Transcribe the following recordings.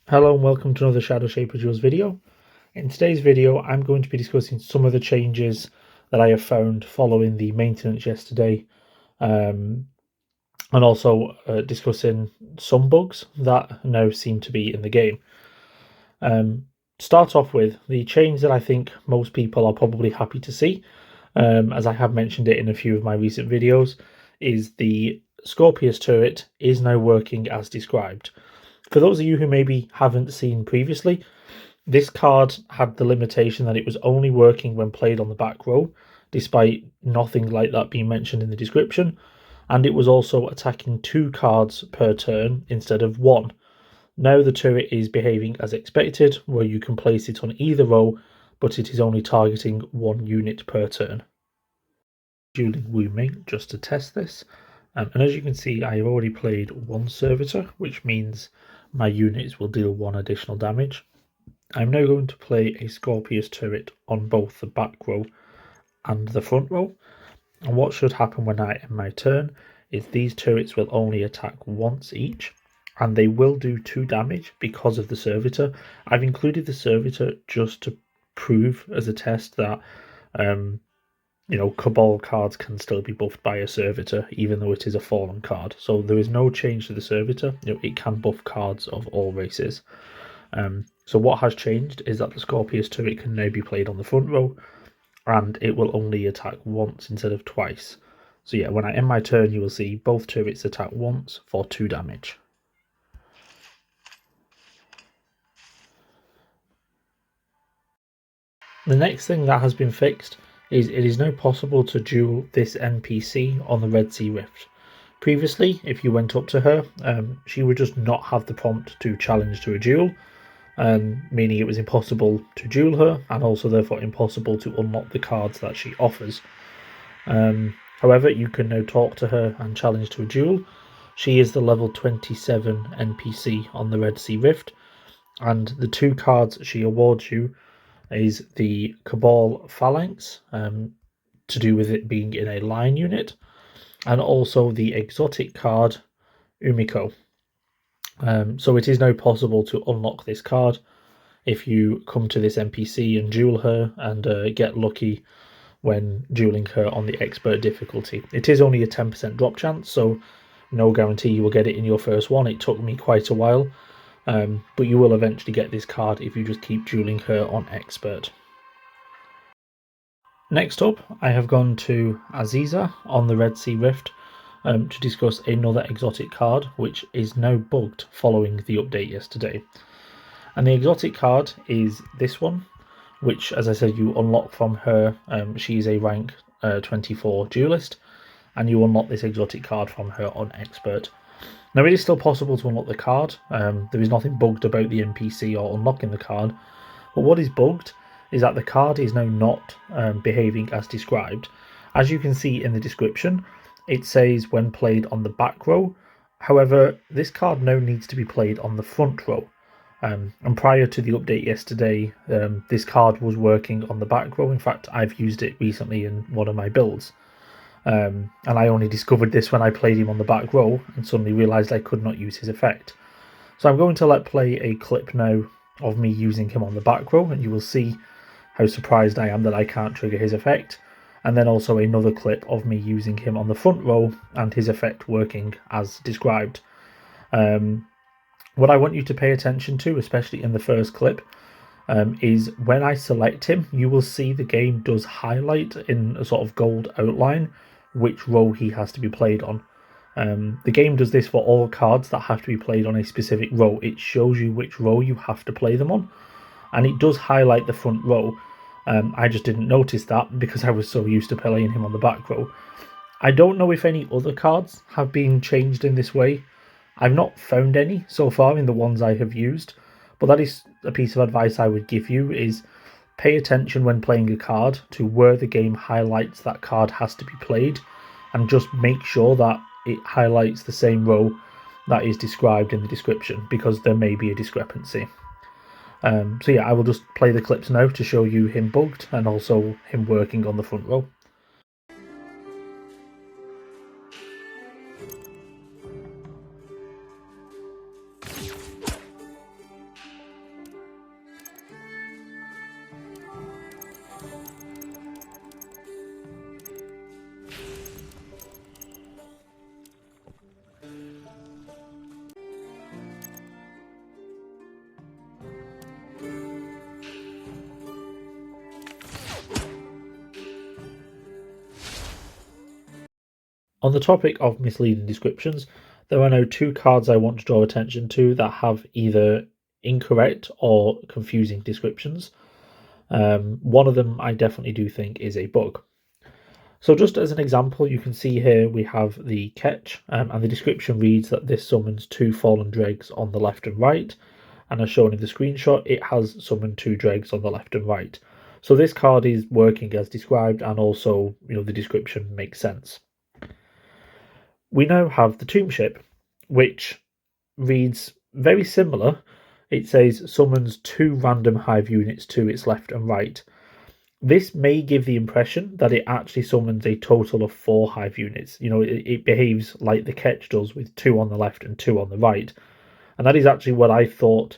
Hello and welcome to another Shadowshaper Duels video. In today's video I'm going to be discussing some of the changes that I have found following the maintenance yesterday, and also discussing some bugs that now seem to be in the game. Start off with the change that I think most people are probably happy to see, as I have mentioned it in a few of my recent videos, is the Scorpius turret is now working as described. For those of you who maybe haven't seen previously, this card had the limitation that it was only working when played on the back row, despite nothing like that being mentioned in the description, and it was also attacking 2 cards per turn instead of 1. Now the turret is behaving as expected, where you can place it on either row, but it is only targeting 1 unit per turn. Dueling Wu Ming just to test this, and as you can see I have already played 1 servitor, which means my units will deal 1 additional damage. I'm now going to play a Scorpius turret on both the back row and the front row, and what should happen when I end my turn is these turrets will only attack once each, and they will do 2 damage because of the servitor. I've included the servitor just to prove as a test that Cabal cards can still be buffed by a servitor, even though it is a fallen card. So there is no change to the servitor. It can buff cards of all races. So what has changed is that the Scorpius turret can now be played on the front row, and it will only attack once instead of twice. So yeah, when I end my turn, you will see both turrets attack once for 2 damage. The next thing that has been fixed is it is now possible to duel this NPC on the Red Sea Rift. Previously, if you went up to her, she would just not have the prompt to challenge to a duel, meaning it was impossible to duel her, and also therefore impossible to unlock the cards that she offers. However, you can now talk to her and challenge to a duel. She is the level 27 NPC on the Red Sea Rift, and the 2 cards she awards you is the Cabal Phalanx, to do with it being in a line unit, and also the exotic card Umiko. So it is now possible to unlock this card if you come to this NPC and duel her and get lucky when dueling her on the expert difficulty. It is only a 10% drop chance, so no guarantee you will get it in your first one. It took me quite a while, but you will eventually get this card if you just keep dueling her on expert. Next up, I have gone to Aziza on the Red Sea Rift to discuss another exotic card which is now bugged following the update yesterday. And the exotic card is this one, which, as I said, you unlock from her. She is a rank 24 duelist, and you unlock this exotic card from her on expert. Now, it is still possible to unlock the card. There is nothing bugged about the NPC or unlocking the card, but what is bugged is that the card is now not behaving as described. As you can see in the description, it says when played on the back row. However, this card now needs to be played on the front row. And prior to the update yesterday, this card was working on the back row. In fact, I've used it recently in one of my builds. And I only discovered this when I played him on the back row and suddenly realised I could not use his effect. So I'm going to let play a clip now of me using him on the back row, and you will see how surprised I am that I can't trigger his effect. And then also another clip of me using him on the front row and his effect working as described. What I want you to pay attention to, especially in the first clip, is when I select him, you will see the game does highlight in a sort of gold outline which row he has to be played on. The game does this for all cards that have to be played on a specific row. It shows you which row you have to play them on, and it does highlight the front row. I just didn't notice that because I was so used to playing him on the back row. I don't know if any other cards have been changed in this way. I've not found any so far in the ones I have used, but that is a piece of advice I would give you, is pay attention when playing a card to where the game highlights that card has to be played, and just make sure that it highlights the same row that is described in the description, because there may be a discrepancy. So yeah, I will just play the clips now to show you him bugged and also him working on the front row. On the topic of misleading descriptions, there are now 2 cards I want to draw attention to that have either incorrect or confusing descriptions. One of them I definitely do think is a bug. So just as an example, you can see here we have the catch, and the description reads that this summons 2 fallen dregs on the left and right, and as shown in the screenshot, it has summoned 2 dregs on the left and right. So this card is working as described, and also, the description makes sense. We now have the Tomb Ship, which reads very similar. It says summons 2 random hive units to its left and right. This may give the impression that it actually summons a total of 4 hive units. It behaves like the catch does, with 2 on the left and 2 on the right. And that is actually what I thought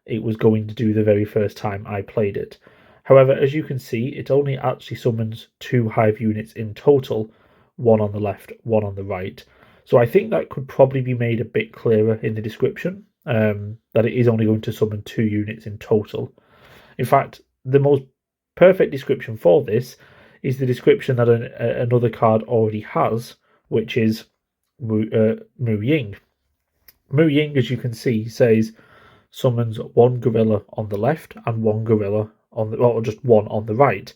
it was going to do the very first time I played it. However, as you can see, it only actually summons 2 hive units in total, 1 on the left, 1 on the right. So I think that could probably be made a bit clearer in the description, that it is only going to summon 2 units in total. In fact, the most perfect description for this is the description that another card already has, which is Mu Ying. Mu Ying, as you can see, says summons 1 gorilla on the left and 1 gorilla on the, or just 1 on the right.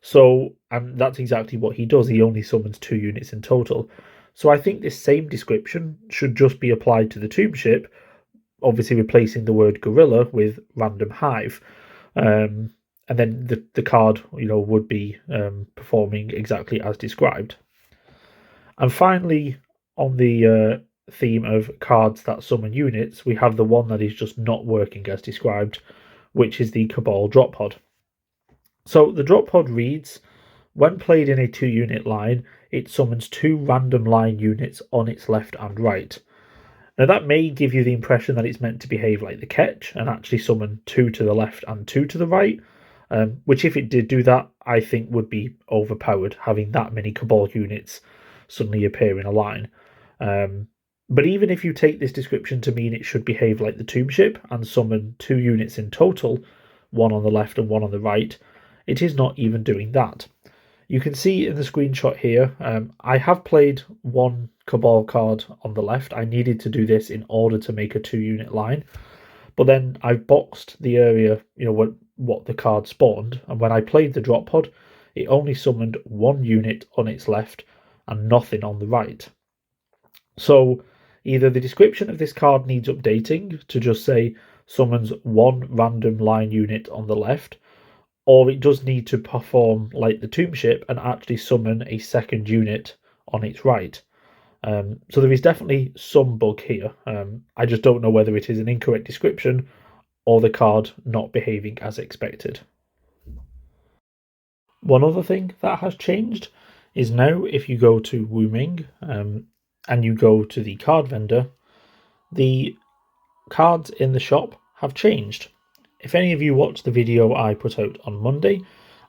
So, and that's exactly what he does. He only summons 2 units in total. So I think this same description should just be applied to the Tomb Ship, obviously replacing the word gorilla with random hive. And then the card, would be performing exactly as described. And finally, on the theme of cards that summon units, we have the one that is just not working as described, which is the Cabal Drop Pod. So the Drop Pod reads, when played in a 2-unit line, it summons 2 random line units on its left and right. Now that may give you the impression that it's meant to behave like the catch and actually summon 2 to the left and 2 to the right, which if it did do that, I think would be overpowered, having that many Cabal units suddenly appear in a line. But even if you take this description to mean it should behave like the Tomb Ship and summon 2 units in total, 1 on the left and 1 on the right, it is not even doing that. You can see in the screenshot here, I have played 1 Cabal card on the left. I needed to do this in order to make a 2-unit line, but then I've boxed the area, what the card spawned, and when I played the Drop Pod, it only summoned 1 unit on its left and nothing on the right. So either the description of this card needs updating to just say summons 1 random line unit on the left, or it does need to perform like the Tomb Ship and actually summon a 2nd unit on its right. So there is definitely some bug here. I just don't know whether it is an incorrect description or the card not behaving as expected. One other thing that has changed is now if you go to Wuming and you go to the card vendor, the cards in the shop have changed. If any of you watched the video I put out on Monday,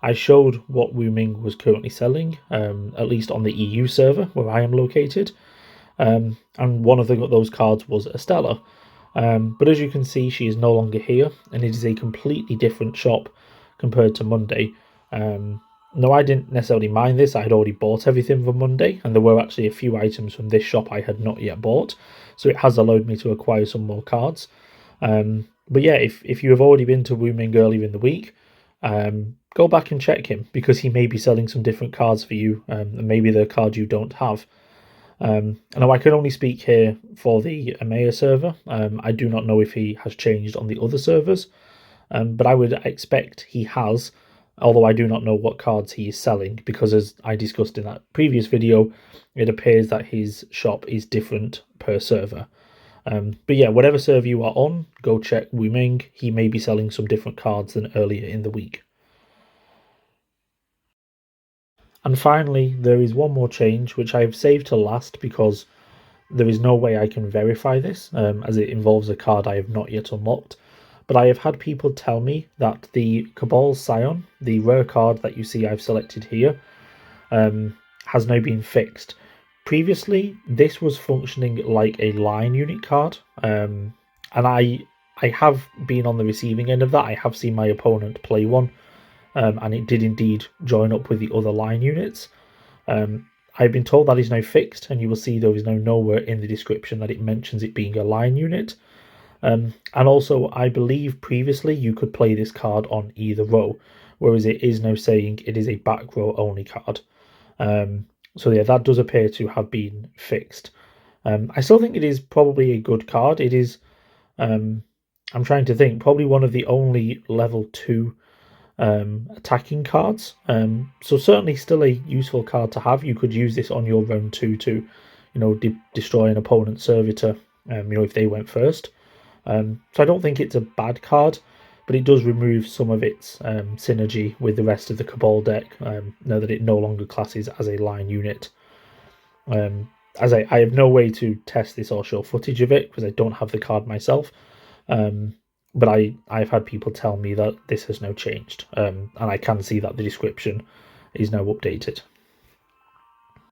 I showed what Wuming was currently selling, at least on the EU server where I am located, and one of those cards was Estella. But as you can see, she is no longer here, and it is a completely different shop compared to Monday. No, I didn't necessarily mind this. I had already bought everything from Monday, and there were actually a few items from this shop I had not yet bought, so it has allowed me to acquire some more cards. But yeah, if you have already been to Wuming earlier in the week, go back and check him, because he may be selling some different cards for you, and maybe they're cards you don't have. Now I can only speak here for the EMEA server. I do not know if he has changed on the other servers, but I would expect he has, although I do not know what cards he is selling, because as I discussed in that previous video, it appears that his shop is different per server. But yeah, whatever server you are on, go check Wuming. He may be selling some different cards than earlier in the week. And finally, there is one more change, which I have saved to last because there is no way I can verify this, as it involves a card I have not yet unlocked. But I have had people tell me that the Cabal Scion, the rare card that you see I've selected here, has now been fixed. Previously, this was functioning like a line unit card, and I have been on the receiving end of that. I have seen my opponent play one, and it did indeed join up with the other line units. I've been told that is now fixed, and you will see there is now nowhere in the description that it mentions it being a line unit. And also, I believe previously you could play this card on either row, whereas it is now saying it is a back row only card. So yeah, that does appear to have been fixed. I still think it is probably a good card. It is, I'm trying to think, probably one of the only level 2 attacking cards. So certainly still a useful card to have. You could use this on your round 2 to, destroy an opponent's servitor, if they went first. So I don't think it's a bad card, but it does remove some of its synergy with the rest of the Cabal deck, now that it no longer classes as a line unit. As I have no way to test this or show footage of it because I don't have the card myself, but I've had people tell me that this has now changed, and I can see that the description is now updated.